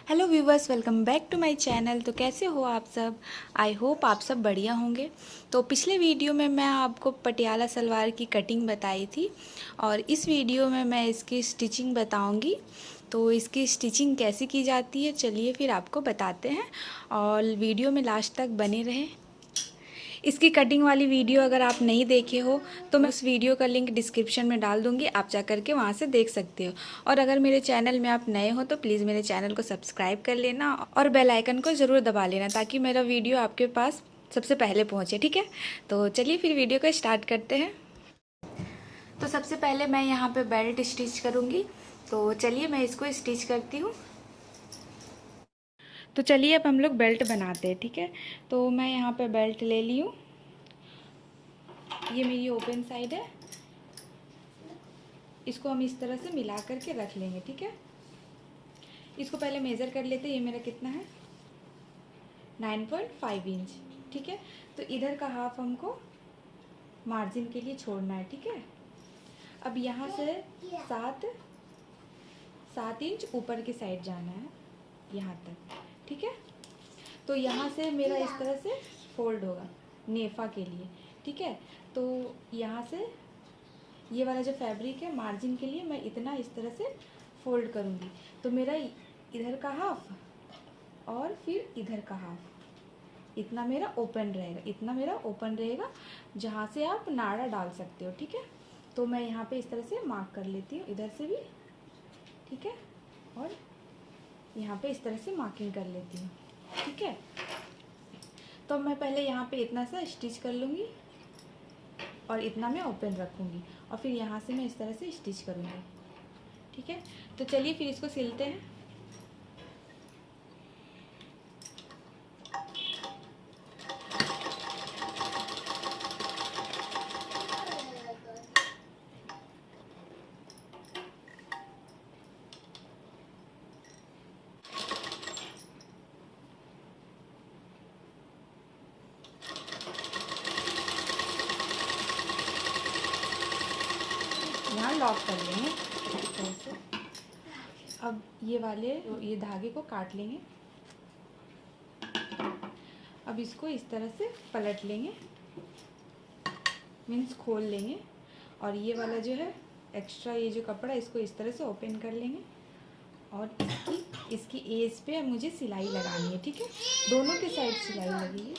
Hello viewers, welcome back to my channel. तो कैसे हो आप सब? आई होप आप सब बढ़िया होंगे। तो पिछले वीडियो में मैं आपको पटियाला सलवार की कटिंग बताई थी और इस वीडियो में मैं इसकी स्टिचिंग बताऊंगी। तो इसकी स्टिचिंग कैसे की जाती है चलिए फिर आपको बताते हैं और वीडियो में लास्ट तक बने रहें। इसकी कटिंग वाली वीडियो अगर आप नहीं देखे हो तो मैं उस वीडियो का लिंक डिस्क्रिप्शन में डाल दूँगी, आप जा कर के वहाँ से देख सकते हो। और अगर मेरे चैनल में आप नए हो तो प्लीज़ मेरे चैनल को सब्सक्राइब कर लेना और बेल आइकन को ज़रूर दबा लेना ताकि मेरा वीडियो आपके पास सबसे पहले पहुँचे। ठीक है, तो चलिए फिर वीडियो को स्टार्ट करते हैं। तो सबसे पहले मैं यहाँ पर बेल्ट स्टिच करूँगी, तो चलिए मैं इसको स्टिच करती हूँ। तो चलिए अब हम लोग बेल्ट बनाते हैं। ठीक है, तो मैं यहाँ पे बेल्ट ले ली हूँ। ये मेरी ओपन साइड है, इसको हम इस तरह से मिला करके रख लेंगे। ठीक है, इसको पहले मेज़र कर लेते हैं। ये मेरा कितना है, 9.5 इंच। ठीक है, तो इधर का हाफ हमको मार्जिन के लिए छोड़ना है। ठीक है, अब यहाँ से 7 इंच ऊपर की साइड जाना है यहाँ तक। ठीक है, तो यहाँ से मेरा इस तरह से फोल्ड होगा नेफा के लिए। ठीक है, तो यहाँ से ये वाला जो फैब्रिक है मार्जिन के लिए मैं इतना इस तरह से फोल्ड करूँगी, तो मेरा इधर का हाफ और फिर इधर का हाफ इतना मेरा ओपन रहेगा, इतना मेरा ओपन रहेगा जहाँ से आप नाड़ा डाल सकते हो। ठीक है, तो मैं यहाँ पे इस तरह से मार्क कर लेती हूँ इधर से भी। ठीक है, और यहाँ पे इस तरह से मार्किंग कर लेती हूँ। ठीक है, तो मैं पहले यहाँ पे इतना सा स्टिच कर लूँगी और इतना मैं ओपन रखूँगी और फिर यहाँ से मैं इस तरह से स्टिच करूँगी। ठीक है, तो चलिए फिर इसको सिलते हैं। यहाँ लॉक कर लेंगे इस तरह से। अब ये धागे को काट लेंगे। अब इसको इस तरह से पलट लेंगे, मीन्स खोल लेंगे, और ये वाला जो है एक्स्ट्रा ये जो कपड़ा इसको इस तरह से ओपन कर लेंगे और इसकी एज पे मुझे सिलाई लगानी है। ठीक है, दोनों के साइड सिलाई लगेगी।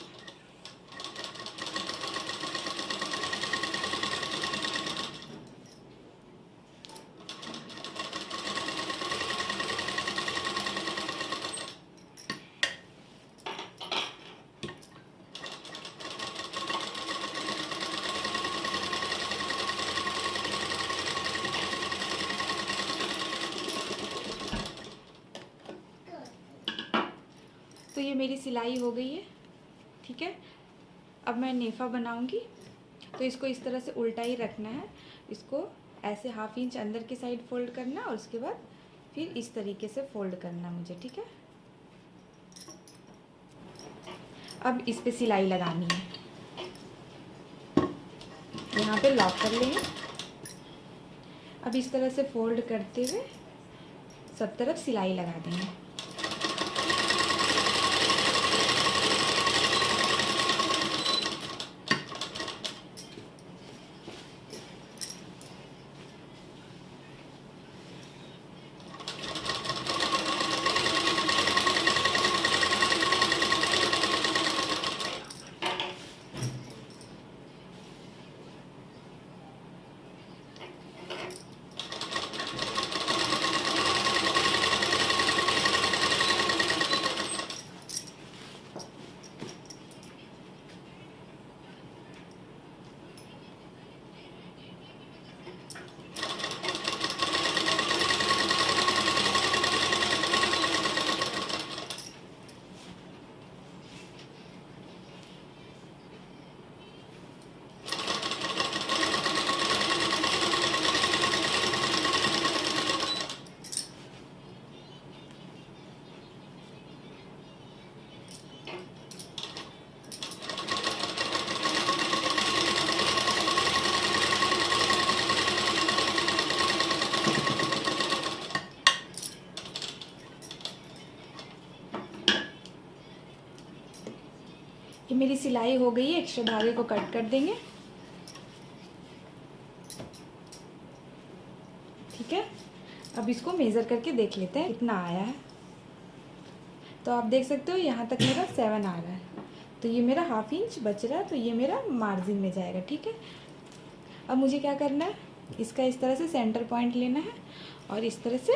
तो ये मेरी सिलाई हो गई है। ठीक है, अब मैं नेफा बनाऊंगी, तो इसको इस तरह से उल्टा ही रखना है। इसको ऐसे हाफ इंच अंदर की साइड फोल्ड करना और उसके बाद फिर इस तरीके से फोल्ड करना मुझे। ठीक है, अब इस पे सिलाई लगानी है। यहाँ पे लॉक कर लेंगे। अब इस तरह से फोल्ड करते हुए सब तरफ सिलाई लगा देंगे। ये मेरी सिलाई हो गई है, एक्स्ट्रा धागे को कट कर देंगे। ठीक है, अब इसको मेज़र करके देख लेते हैं कितना आया है। तो आप देख सकते हो यहाँ तक मेरा 7 आ रहा है, तो ये मेरा ½ इंच बच रहा है, तो ये मेरा मार्जिन में जाएगा। ठीक है, अब मुझे क्या करना है, इसका इस तरह से सेंटर पॉइंट लेना है और इस तरह से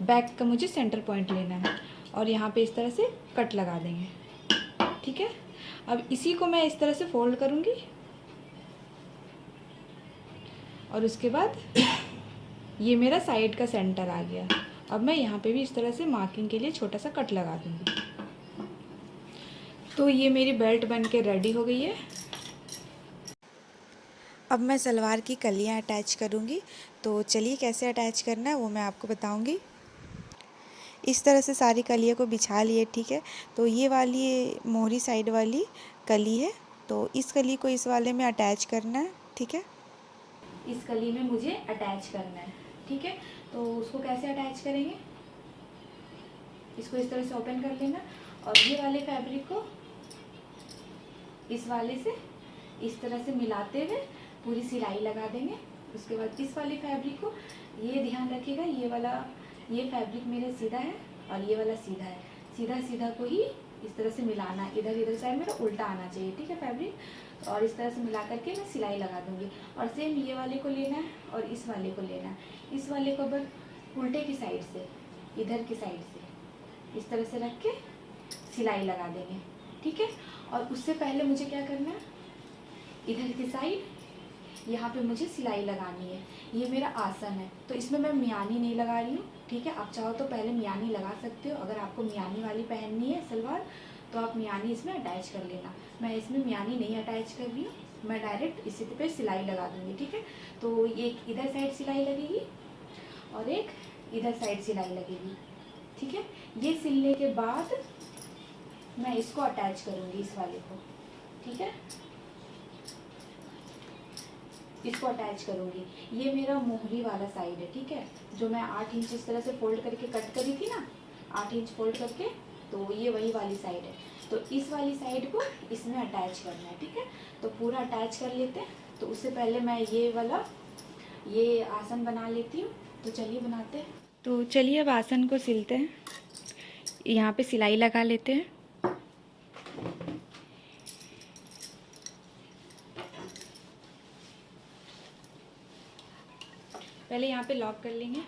बैक का मुझे सेंटर पॉइंट लेना है और यहाँ पे इस तरह से कट लगा देंगे। ठीक है, अब इसी को मैं इस तरह से फोल्ड करूँगी और उसके बाद ये मेरा साइड का सेंटर आ गया। अब मैं यहाँ पे भी इस तरह से मार्किंग के लिए छोटा सा कट लगा दूँगी। तो ये मेरी बेल्ट बन के रेडी हो गई है। अब मैं सलवार की कलियां अटैच करूंगी। तो चलिए कैसे अटैच करना है वो मैं आपको बताऊंगी। इस तरह से सारी कलियों को बिछा लिए। ठीक है, तो ये वाली मोहरी साइड वाली कली है, तो इस कली को इस वाले में अटैच करना है। ठीक है, इस कली में मुझे अटैच करना है। ठीक है, तो उसको कैसे अटैच करेंगे, इसको इस तरह से ओपन कर लेना और ये वाले फैब्रिक को इस वाले से इस तरह से मिलाते हुए पूरी सिलाई लगा देंगे। उसके बाद इस वाले फैब्रिक को, ये ध्यान रखिएगा, ये फैब्रिक मेरा सीधा है और ये वाला सीधा है, सीधा सीधा को ही इस तरह से मिलाना है। इधर साइड मेरा उल्टा आना चाहिए। ठीक है, फैब्रिक और इस तरह से मिला करके मैं सिलाई लगा दूंगी। और सेम ये वाले को लेना है और इस वाले को लेना है। इस वाले को बस उल्टे की साइड से, इधर की साइड से इस तरह से रख के सिलाई लगा देंगे। ठीक है, और उससे पहले मुझे क्या करना है, इधर की साइड यहाँ पे मुझे सिलाई लगानी है। ये मेरा आसन है, तो इसमें मैं मियानी नहीं लगा रही हूँ। ठीक है, आप चाहो तो पहले मियानी लगा सकते हो। अगर आपको मियानी वाली पहननी है सलवार तो आप मियानी इसमें अटैच कर लेना। मैं इसमें मियानी नहीं अटैच कर रही हूँ, मैं डायरेक्ट इसी पे सिलाई लगा दूँगी। ठीक है, तो एक इधर साइड सिलाई लगेगी और एक इधर साइड सिलाई लगेगी। ठीक है, ये सिलने के बाद मैं इसको अटैच करूँगी इस वाले को। ठीक है, इसको अटैच करूँगी। ये मेरा मोहरी वाला साइड है। ठीक है, जो मैं 8 इंच इस तरह से फोल्ड करके कट करी थी ना, 8 इंच फोल्ड करके, तो ये वही वाली साइड है। तो इस वाली साइड को इसमें अटैच करना है। ठीक है, तो पूरा अटैच कर लेते हैं। तो उससे पहले मैं ये आसन बना लेती हूँ। तो चलिए बनाते हैं। तो चलिए अब आसन को सिलते हैं। यहाँ पे सिलाई लगा लेते हैं। पहले यहाँ पे लॉक कर लेंगे।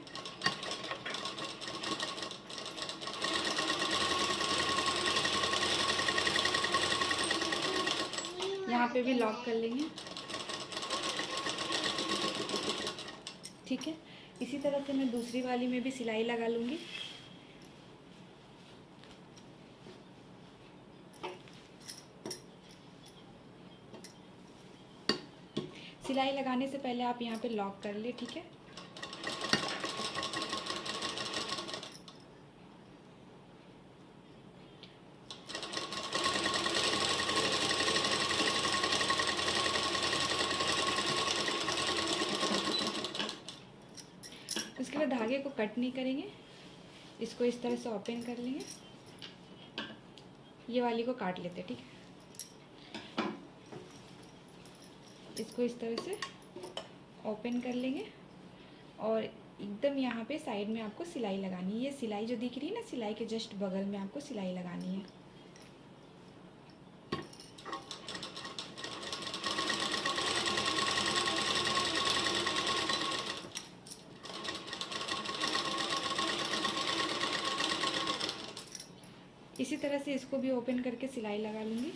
यहाँ पे भी लॉक कर लेंगे। ठीक है, इसी तरह से मैं दूसरी वाली में भी सिलाई लगा लूँगी। सिलाई लगाने से पहले आप यहाँ पे लॉक कर ले। ठीक है, उसके बाद धागे को कट नहीं करेंगे, इसको इस तरह से ओपन कर लेंगे। ये वाली को काट लेते हैं। ठीक है, इसको इस तरह से ओपन कर लेंगे और एकदम यहाँ पे साइड में आपको सिलाई लगानी है। ये सिलाई जो दिख रही है ना, सिलाई के जस्ट बगल में आपको सिलाई लगानी है। इसी तरह से इसको भी ओपन करके सिलाई लगा लूँगी।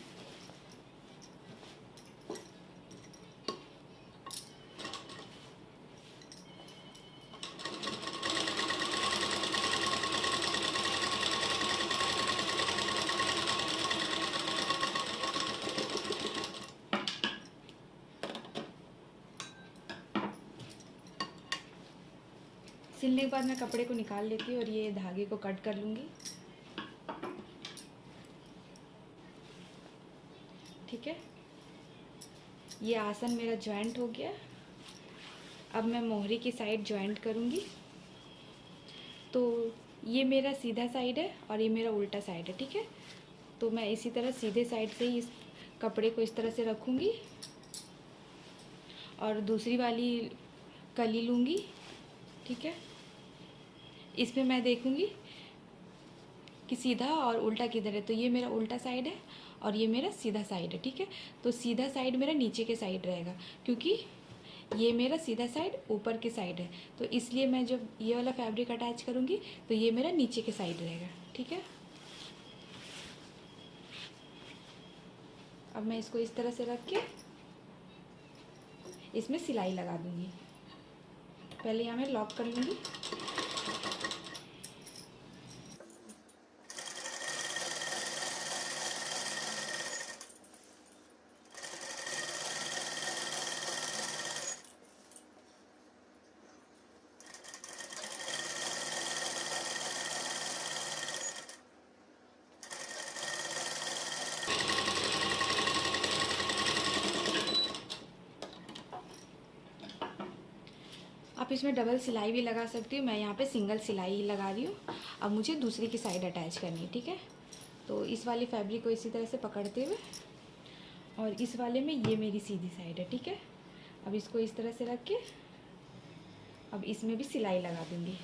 सिलने के बाद मैं कपड़े को निकाल लेती हूँ और ये धागे को कट कर लूँगी। ठीक है, ये आसन मेरा जॉइंट हो गया। अब मैं मोहरी की साइड जॉइंट करूँगी। तो ये मेरा सीधा साइड है और ये मेरा उल्टा साइड है। ठीक है, तो मैं इसी तरह सीधे साइड से ही इस कपड़े को इस तरह से रखूँगी और दूसरी वाली कली लूँगी, ठीक है। इसमें मैं देखूँगी कि सीधा और उल्टा किधर है। तो ये मेरा उल्टा साइड है और ये मेरा सीधा साइड है, ठीक है। तो सीधा साइड मेरा नीचे के साइड रहेगा, क्योंकि ये मेरा सीधा साइड ऊपर के साइड है। तो इसलिए मैं जब ये वाला फैब्रिक अटैच करूँगी तो ये मेरा नीचे के साइड रहेगा, ठीक है। अब मैं इसको इस तरह से रख के इसमें सिलाई लगा दूँगी। पहले यहाँ मैं लॉक कर लूँगी। आप इसमें डबल सिलाई भी लगा सकती हो, मैं यहाँ पे सिंगल सिलाई लगा रही हूँ। अब मुझे दूसरी की साइड अटैच करनी है, ठीक है। तो इस वाली फैब्रिक को इसी तरह से पकड़ते हुए और इस वाले में ये मेरी सीधी साइड है, ठीक है। अब इसको इस तरह से रख के अब इसमें भी सिलाई लगा दूँगी।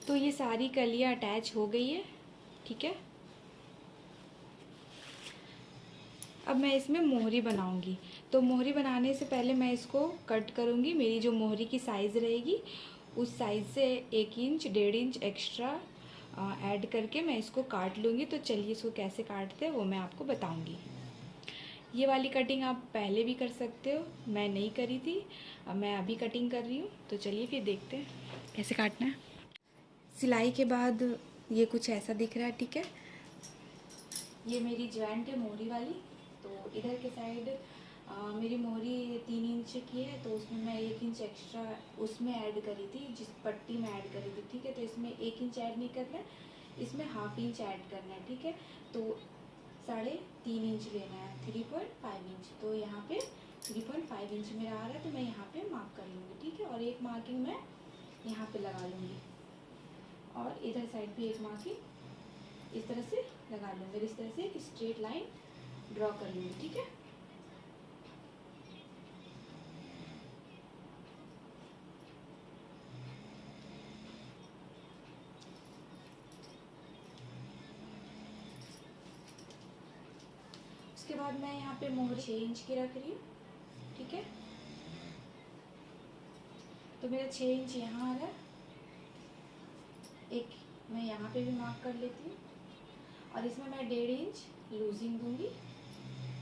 तो ये सारी कलियाँ अटैच हो गई है, ठीक है। अब मैं इसमें मोहरी बनाऊंगी। तो मोहरी बनाने से पहले मैं इसको कट करूंगी। मेरी जो मोहरी की साइज़ रहेगी उस साइज़ से 1 इंच 1.5 इंच एक्स्ट्रा ऐड करके मैं इसको काट लूँगी। तो चलिए इसको कैसे काटते हैं वो मैं आपको बताऊंगी। ये वाली कटिंग आप पहले भी कर सकते हो, मैं नहीं करी थी, मैं अभी कटिंग कर रही हूँ। तो चलिए फिर देखते हैं कैसे काटना है। सिलाई के बाद ये कुछ ऐसा दिख रहा है, ठीक है। ये मेरी जॉइंट है मोहरी वाली। तो इधर के साइड मेरी मोहरी 3 इंच की है, तो उसमें मैं 1 इंच एक्स्ट्रा उसमें ऐड करी थी, जिस पट्टी में ऐड करी थी, ठीक है। तो इसमें 1 इंच ऐड नहीं करना है, इसमें 1/2 इंच ऐड करना है, ठीक है। तो 3.5 इंच लेना है, 3.5 इंच। तो यहाँ पे 3.5 इंच मेरा आ रहा है, तो मैं यहाँ पे मार्क कर लूँगी, ठीक है। और एक मार्किंग मैं यहाँ पे लगा लूँगी और इधर साइड भी एक मार्किंग इस तरह से लगा लूँगी। इस तरह से एक स्ट्रेट लाइन ड्रॉ कर लूँगी, ठीक है। उसके बाद मैं यहाँ पे मोहरी 6 इंच की रख रही हूँ, ठीक है। तो मेरा 6 इंच यहाँ आ रहा है, एक मैं यहाँ पे भी मार्क कर लेती हूँ और इसमें मैं 1.5 इंच लूजिंग दूंगी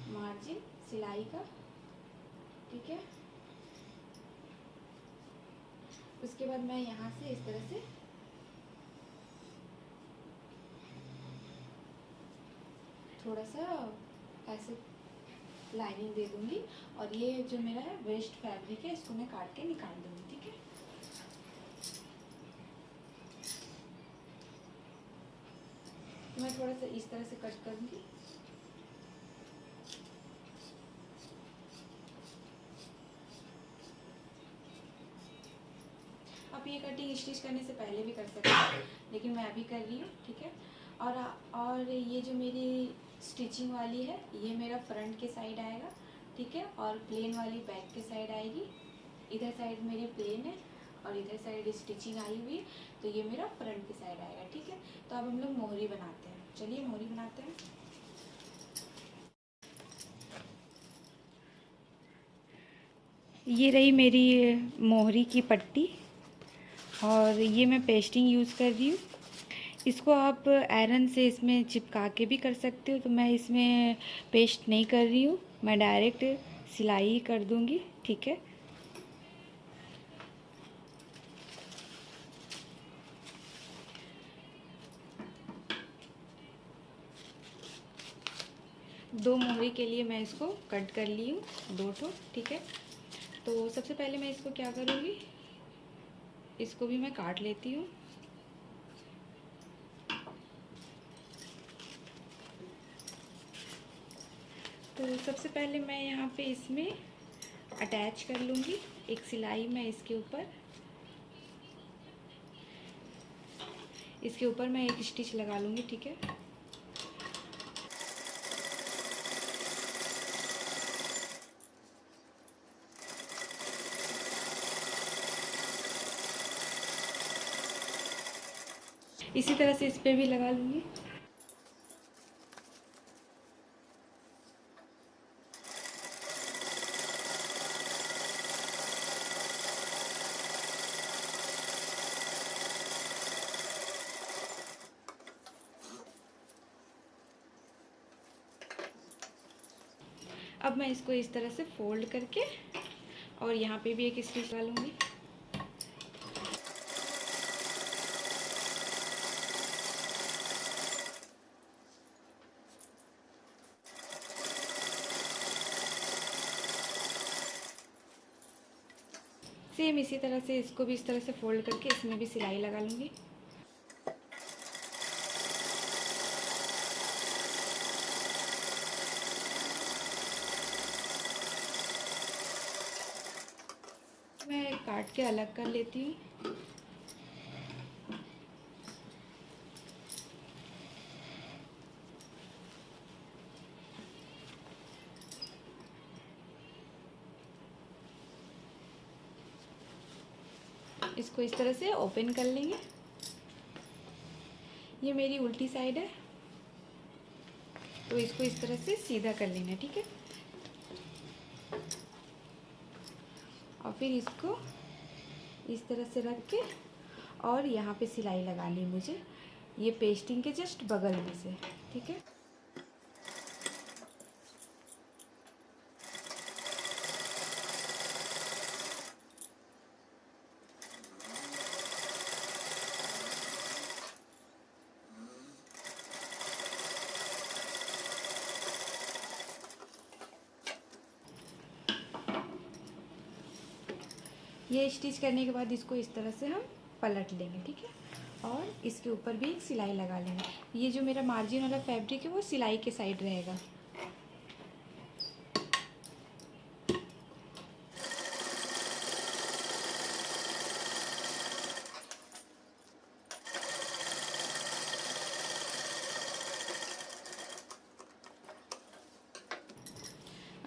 मार्जिन सिलाई का, ठीक है। उसके बाद मैं यहाँ से इस तरह से थोड़ा सा ऐसे लाइनिंग दे दूंगी और ये जो मेरा है वेस्ट फैब्रिक है, इसको मैं काट के निकाल दूंगी, ठीक है। तो मैं थोड़ा सा इस तरह से कट करूंगी। आप ये कटिंग स्टिच करने से पहले भी कर सकते हैं, लेकिन मैं अभी कर रही हूँ, ठीक है। और ये जो मेरी स्टिचिंग वाली है ये मेरा फ्रंट के साइड आएगा, ठीक है। और प्लेन वाली बैक के साइड आएगी। इधर साइड मेरी प्लेन है और इधर साइड स्टिचिंग आई हुई है, तो ये मेरा फ्रंट के साइड आएगा, ठीक है। तो अब हम लोग मोहरी बनाते हैं। चलिए मोहरी बनाते हैं। ये रही मेरी मोहरी की पट्टी और ये मैं पेस्टिंग यूज़ कर रही हूँ। इसको आप आयरन से इसमें चिपका के भी कर सकते हो, तो मैं इसमें पेस्ट नहीं कर रही हूँ, मैं डायरेक्ट सिलाई कर दूँगी, ठीक है। 2 मोहरी के लिए मैं इसको कट कर ली हूँ, 2 ठो, ठीक है। तो सबसे पहले मैं इसको क्या करूँगी, इसको भी मैं काट लेती हूँ। तो सबसे पहले मैं यहाँ पे इसमें अटैच कर लूँगी एक सिलाई, मैं इसके ऊपर मैं एक स्टिच लगा लूँगी, ठीक है। इसी तरह से इस पे भी लगा लूँगी। अब मैं इसको इस तरह से फोल्ड करके और यहाँ पे भी एक स्टिच लगा लूँगी। सेम इसी तरह से इसको भी इस तरह से फोल्ड करके इसमें भी सिलाई लगा लूँगी। मैं काट के अलग कर लेती हूँ। इसको इस तरह से ओपन कर लेंगे। ये मेरी उल्टी साइड है, तो इसको इस तरह से सीधा कर लेना है, ठीक है। और फिर इसको इस तरह से रख के और यहाँ पे सिलाई लगानी है मुझे, ये पेस्टिंग के जस्ट बगल में से, ठीक है। ये स्टिच करने के बाद इसको इस तरह से हम पलट लेंगे, ठीक है। और इसके ऊपर भी एक सिलाई लगा लेंगे। ये जो मेरा मार्जिन वाला फैब्रिक है वो सिलाई के साइड रहेगा।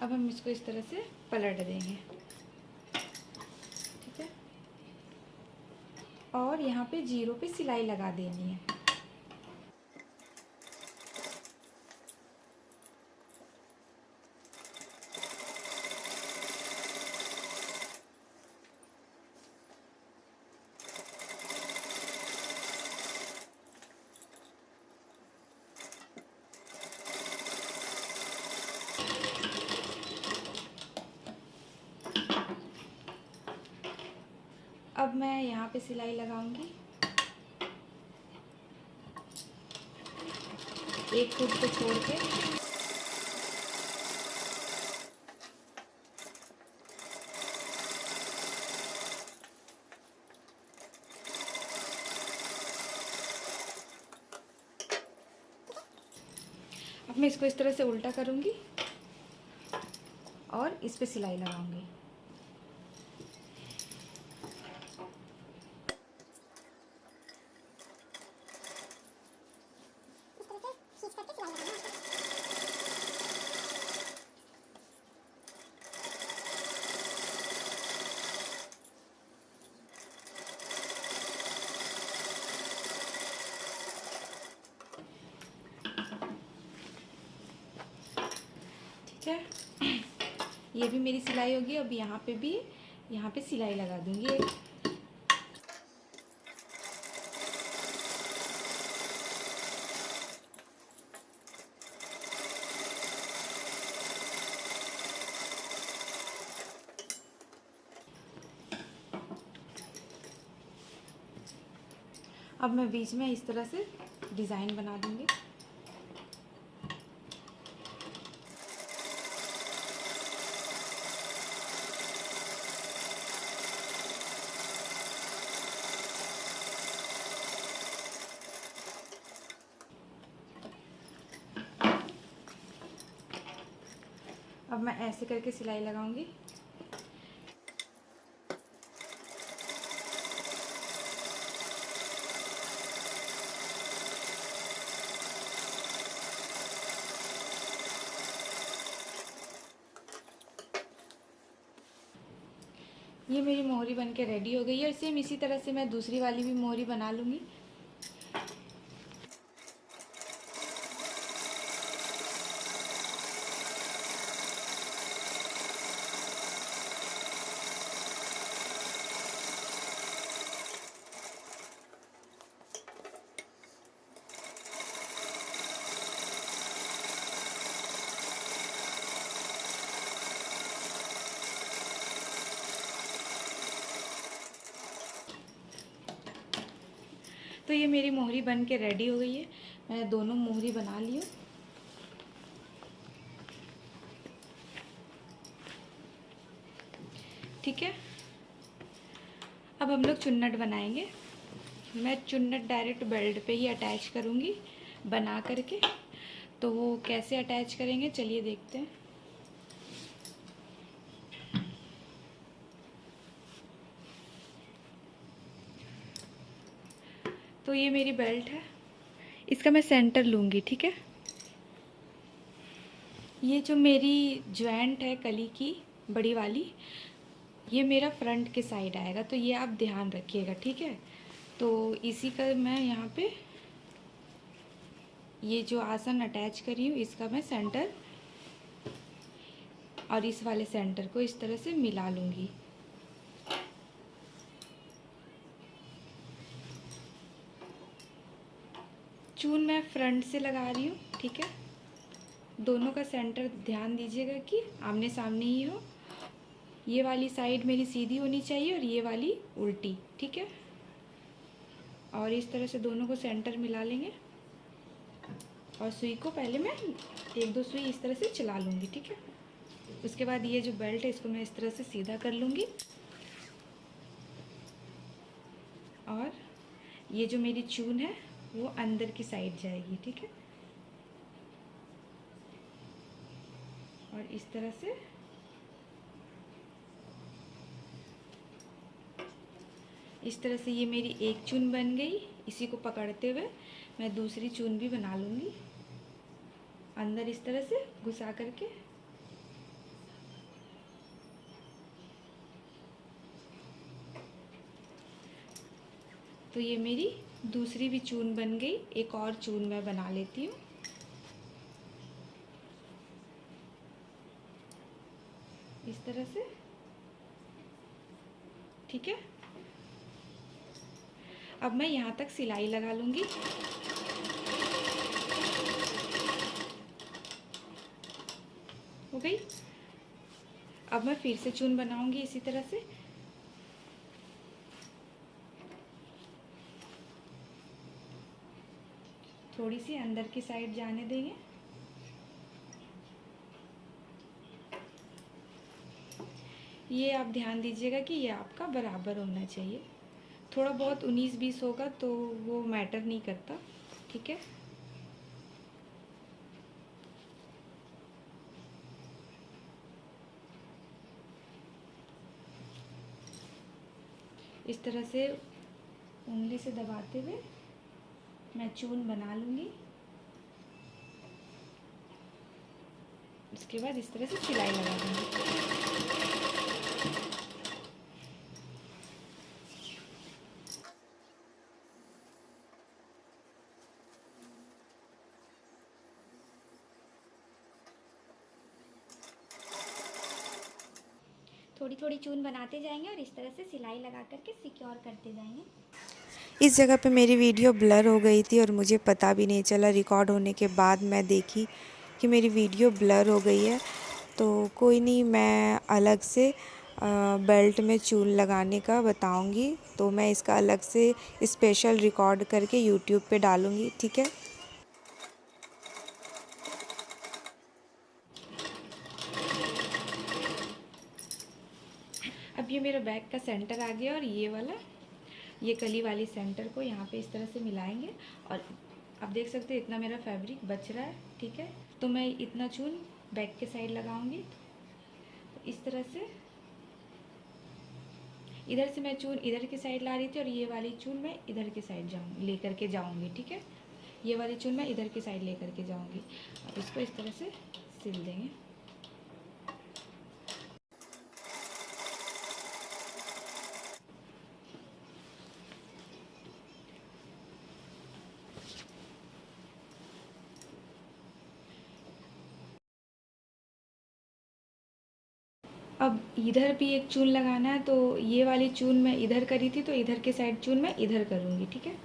अब हम इसको इस तरह से पलट देंगे, ठीक है। और यहाँ पे जीरो पे सिलाई लगा देनी है। अब मैं यहाँ पे सिलाई लगाऊंगी, एक फुट को छोड़ के। अब मैं इसको इस तरह से उल्टा करूंगी और इस पे सिलाई लगाऊंगी। ठीक है, ये भी मेरी सिलाई होगी। अब यहाँ पे सिलाई लगा दूंगी एक। अब मैं बीच में इस तरह से डिज़ाइन बना दूंगी। मैं ऐसे करके सिलाई लगाऊंगी। ये मेरी मोहरी बन के रेडी हो गई है और सेम इसी तरह से मैं दूसरी वाली भी मोहरी बना लूँगी। तो ये मेरी मोहरी बन के रेडी हो गई है। मैंने दोनों मोहरी बना ली हूँ। ठीक है, अब हम लोग चुन्नट बनाएंगे। मैं चुन्नट डायरेक्ट बेल्ट पे ही अटैच करूँगी बना करके। तो वो कैसे अटैच करेंगे चलिए देखते हैं। तो ये मेरी बेल्ट है, इसका मैं सेंटर लूँगी। ठीक है, ये जो मेरी ज्वाइंट है कली की बड़ी वाली, ये मेरा फ्रंट के साइड आएगा, तो ये आप ध्यान रखिएगा। ठीक है, तो इसी का मैं यहाँ पे ये जो आसन अटैच करी हूँ इसका मैं सेंटर और इस वाले सेंटर को इस तरह से मिला लूँगी। चून मैं फ्रंट से लगा रही हूँ। ठीक है, दोनों का सेंटर ध्यान दीजिएगा कि आमने सामने ही हो। ये वाली साइड मेरी सीधी होनी चाहिए और ये वाली उल्टी। ठीक है, और इस तरह से दोनों को सेंटर मिला लेंगे और सुई को पहले मैं एक दो सुई इस तरह से चला लूँगी। ठीक है, उसके बाद ये जो बेल्ट है इसको मैं इस तरह से सीधा कर लूँगी और ये जो मेरी चून है वो अंदर की साइड जाएगी। ठीक है, और इस तरह से ये मेरी एक चून बन गई। इसी को पकड़ते हुए मैं दूसरी चून भी बना लूँगी अंदर इस तरह से घुसा करके। तो ये मेरी दूसरी भी चून बन गई। एक और चून मैं बना लेती हूँ इस तरह से। ठीक है, अब मैं यहाँ तक सिलाई लगा लूँगी। हो गई। अब मैं फिर से चून बनाऊँगी इसी तरह से। थोड़ी सी अंदर की साइड जाने देंगे। ये आप ध्यान दीजिएगा कि ये आपका बराबर होना चाहिए। थोड़ा बहुत 19-20 होगा तो वो मैटर नहीं करता। ठीक है, इस तरह से उंगली से दबाते हुए मैं चून बना लूँगी। उसके बाद इस तरह से सिलाई लगा दूँगी। थोड़ी थोड़ी चून बनाते जाएंगे और इस तरह से सिलाई लगा करके सिक्योर करते जाएंगे। इस जगह पे मेरी वीडियो ब्लर हो गई थी और मुझे पता भी नहीं चला। रिकॉर्ड होने के बाद मैं देखी कि मेरी वीडियो ब्लर हो गई है। तो कोई नहीं, मैं अलग से बेल्ट में चून लगाने का बताऊंगी। तो मैं इसका अलग से स्पेशल रिकॉर्ड करके यूट्यूब पे डालूंगी। ठीक है, अब ये मेरा बैक का सेंटर आ गया और ये कली वाली सेंटर को यहाँ पे इस तरह से मिलाएंगे। और आप देख सकते हैं इतना मेरा फैब्रिक बच रहा है। ठीक है, तो मैं इतना चून बैक के साइड लगाऊंगी इस तरह से इधर से मैं चून इधर की साइड ला रही थी और ये वाली चून मैं इधर की साइड लेकर के जाऊंगी, ठीक है। ये वाली चून मैं इधर की साइड लेकर के जाऊंगी। अब इसको इस तरह से सिल देंगे। अब इधर भी एक चून लगाना है, तो ये वाली चून मैं इधर करी थी, तो इधर के साइड चून मैं इधर करूँगी, ठीक है।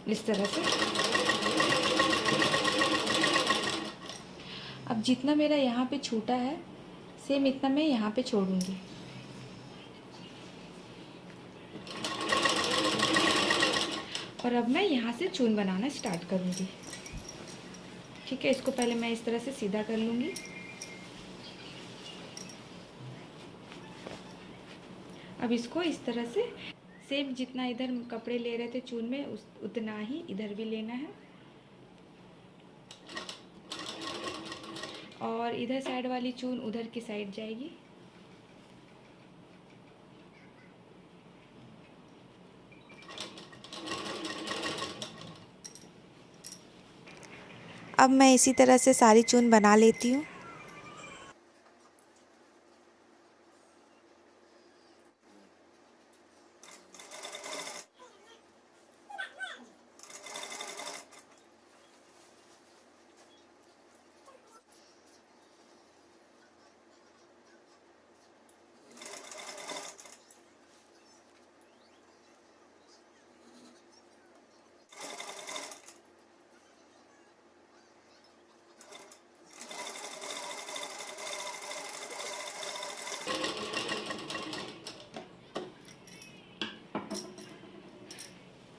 इस तरह से। अब जितना मेरा यहाँ पे छूटा है सेम इतना मैं यहाँ पे छोड़ूंगी। और अब मैं यहाँ से चून बनाना स्टार्ट करूँगी, ठीक है। इसको पहले मैं इस तरह से सीधा कर लूँगी। अब इसको इस तरह से सेम जितना इधर कपड़े ले रहे थे चून में उतना ही इधर भी लेना है। और इधर साइड वाली चून उधर की साइड जाएगी। अब मैं इसी तरह से सारी चून बना लेती हूँ।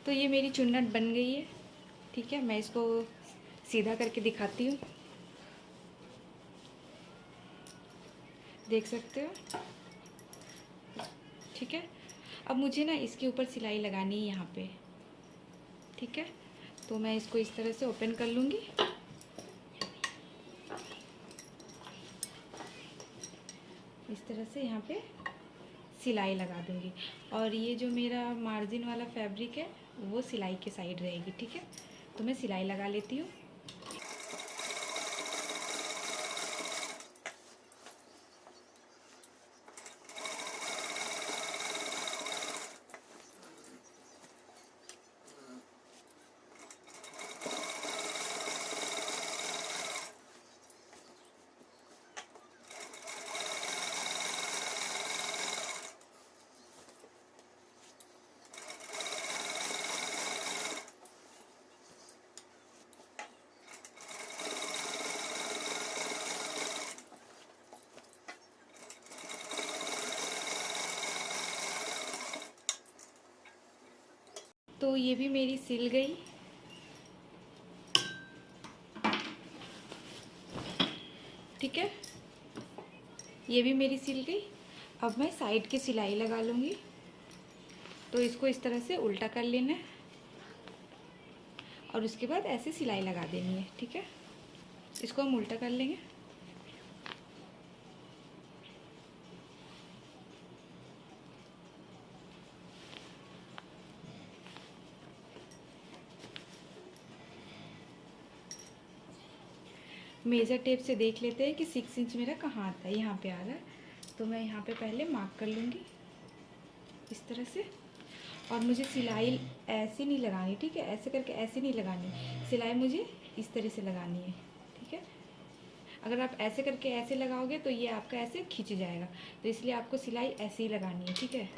तो ये मेरी चुन्नट बन गई है, ठीक है। मैं इसको सीधा करके दिखाती हूँ, देख सकते हो, ठीक है। अब मुझे ना इसके ऊपर सिलाई लगानी है यहाँ पे, ठीक है। तो मैं इसको इस तरह से ओपन कर लूँगी। इस तरह से यहाँ पे सिलाई लगा दूँगी। और ये जो मेरा मार्जिन वाला फैब्रिक है वो सिलाई के साइड रहेगी, ठीक है। तो मैं सिलाई लगा लेती हूँ। तो ये भी मेरी सिल गई, ठीक है। ये भी मेरी सिल गई। अब मैं साइड की सिलाई लगा लूँगी। तो इसको इस तरह से उल्टा कर लेना है और उसके बाद ऐसे सिलाई लगा देनी है, ठीक है। इसको हम उल्टा कर लेंगे। मेजर टेप से देख लेते हैं कि 6 इंच मेरा कहाँ आता है। यहाँ पे आ रहा है, तो मैं यहाँ पे पहले मार्क कर लूँगी इस तरह से। और मुझे सिलाई ऐसे नहीं लगानी, ठीक है। ऐसे करके ऐसे नहीं लगानी, सिलाई मुझे इस तरह से लगानी है, ठीक है। अगर आप ऐसे करके ऐसे लगाओगे तो ये आपका ऐसे खिंच जाएगा, तो इसलिए आपको सिलाई ऐसे ही लगानी है, ठीक है।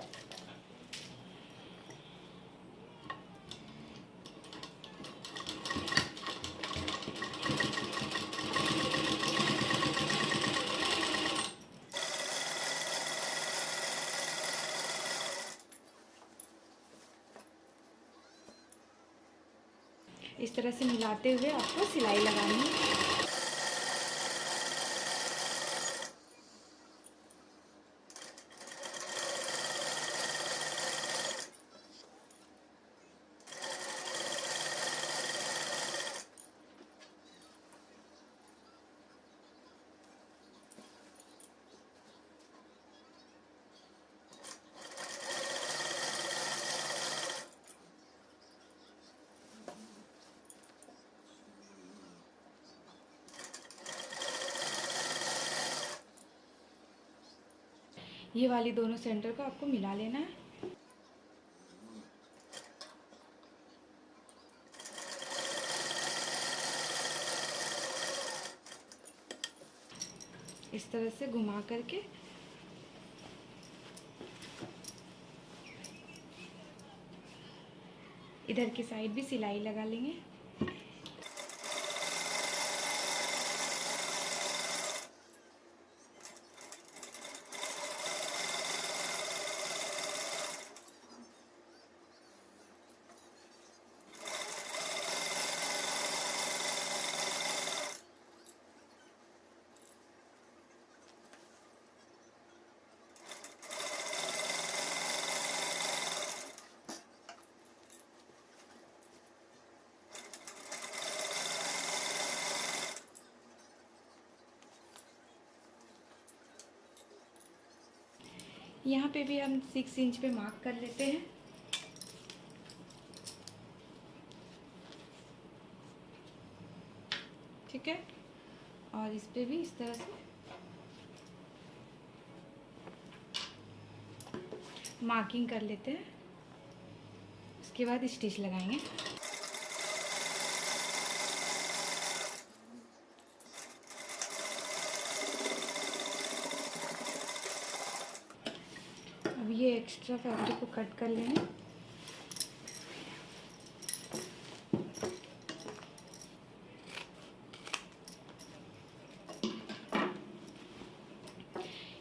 इस तरह से मिलाते हुए आपको सिलाई लगानी है। ये वाली दोनों सेंटर को आपको मिला लेना है। इस तरह से घुमा करके इधर की साइड भी सिलाई लगा लेंगे। यहाँ पे भी हम 6 इंच पे मार्क कर लेते हैं। ठीक है, और इस पे भी इस तरह से मार्किंग कर लेते हैं। उसके बाद स्टिच लगाएंगे। अब ये एक्स्ट्रा फैब्रिक को कट कर लेंगे।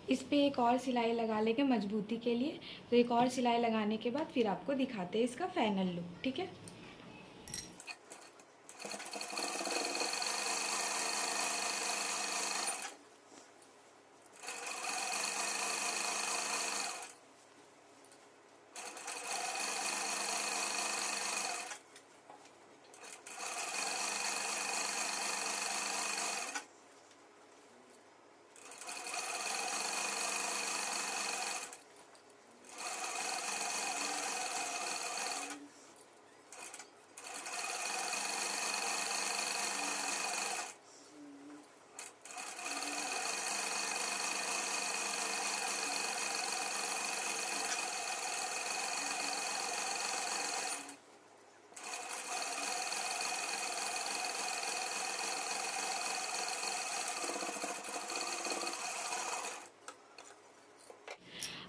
इस पे एक और सिलाई लगा लेंगे मजबूती के लिए। तो एक और सिलाई लगाने के बाद फिर आपको दिखाते हैं इसका फाइनल लुक। ठीक है,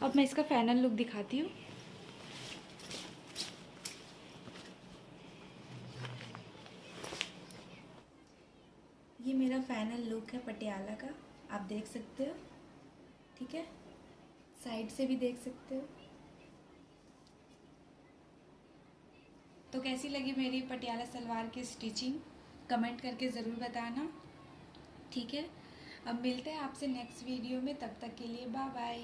अब मैं इसका फाइनल लुक दिखाती हूँ। ये मेरा फाइनल लुक है पटियाला का, आप देख सकते हो। ठीक है, साइड से भी देख सकते हो। तो कैसी लगी मेरी पटियाला सलवार की स्टिचिंग, कमेंट करके ज़रूर बताना। ठीक है, अब मिलते हैं आपसे नेक्स्ट वीडियो में, तब तक के लिए बाय बाय।